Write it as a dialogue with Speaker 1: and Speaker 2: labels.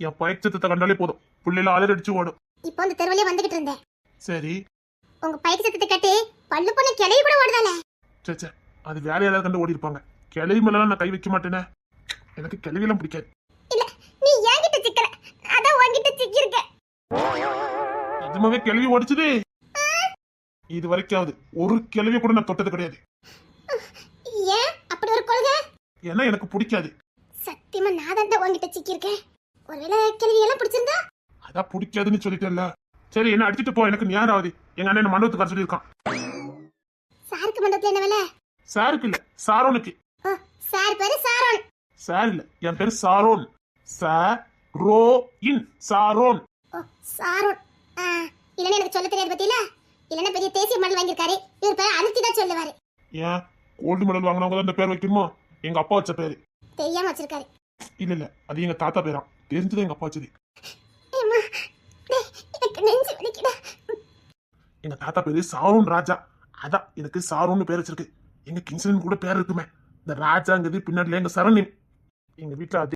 Speaker 1: என் பயிற்சத்தை கண்டாலே போதும் புள்ளையில அலறடிச்சு ஓடும்.
Speaker 2: இப்போ அந்த தெருவிலே வந்துகிட்டு இருந்தேன்.
Speaker 1: சரி.
Speaker 2: உங்க பைக் சத்தத்தை கேட்டு பல்லு பொண்ணு கிளவி கூட ஓடுதானே.
Speaker 1: சே அது வேலையால கண்டு ஓடி இருப்பாங்க. கிளவி மேலாம் நான் கை வைக்க மாட்டேனே. எனக்கு கிளவியெல்லாம் பிடிக்காது.
Speaker 2: இல்ல நீ என்கிட்ட சிக்கல, அதான் உன்கிட்ட சிக்கிருக்க.
Speaker 1: நிஜமாவே கிளவி ஓடிச்சுது. இது வரைக்காவது ஒரு கிளவி கூட நான் தொட்டது கிடையாது.
Speaker 2: ஏன் அப்படி ஒரு கொள்கை?
Speaker 1: ஏன்னா எனக்கு பிடிக்காது.
Speaker 2: சத்தியமா நான் தான் உன்கிட்ட சிக்கிருக்கேன். ஒருவேளை கிளவி எல்லாம் பிடிச்சிருந்தா?
Speaker 1: அதான் பிடிக்காதுன்னு சொல்லிட்டேன்ல. சரி என்ன அடிச்சுட்டு போ, எனக்கு நேரம் ஆகுது. எங்க அண்ணன் மண்டபத்துக்கு வர சொல்லியிருக்கான்.
Speaker 2: சாருக்கு மண்டபத்துல என்ன வேலை?
Speaker 1: சாருக்கு இல்ல, சாரோனுக்கு.
Speaker 2: ஓ, சார் பேரு சாரோன்.
Speaker 1: சார் இல்ல, என் பேரு சாரோன். Sharon Sharon.
Speaker 2: ஓ சாரோன். இல்லன்னு எனக்கு சொல்ல தெரியாது பத்தியில. இல்லன்னா பெரிய தேசிய மெடல் வாங்கியிருக்காரு. இவர் பேர் அழுத்தி தான் சொல்லுவாரு.
Speaker 1: ஏன் கோல்டு மெடல் வாங்கினவங்க தான் இந்த பேர் வைக்கணுமா? எங்க அப்பா வச்ச பேரு.
Speaker 2: தெரியாம வச்சிருக்காரு.
Speaker 1: இல்ல அது எங்க தாத்தா பேராம். தெரிஞ்சது எங்க அப்பா வச்சது.
Speaker 2: எனக்கு நெஞ்சு வலிக்குதா.
Speaker 1: எங்க தாத்தா பேரு சாரோன் ராஜா. அதான் எனக்கு சாரோன்னு பேர் வச்சிருக்கு. எங்க கிங்ஸ்லன் கூட பேர் இருக்குமே. இந்த ராஜாங்கிறது பின்னாடில எங்க சரண். எங்க வீட்டுல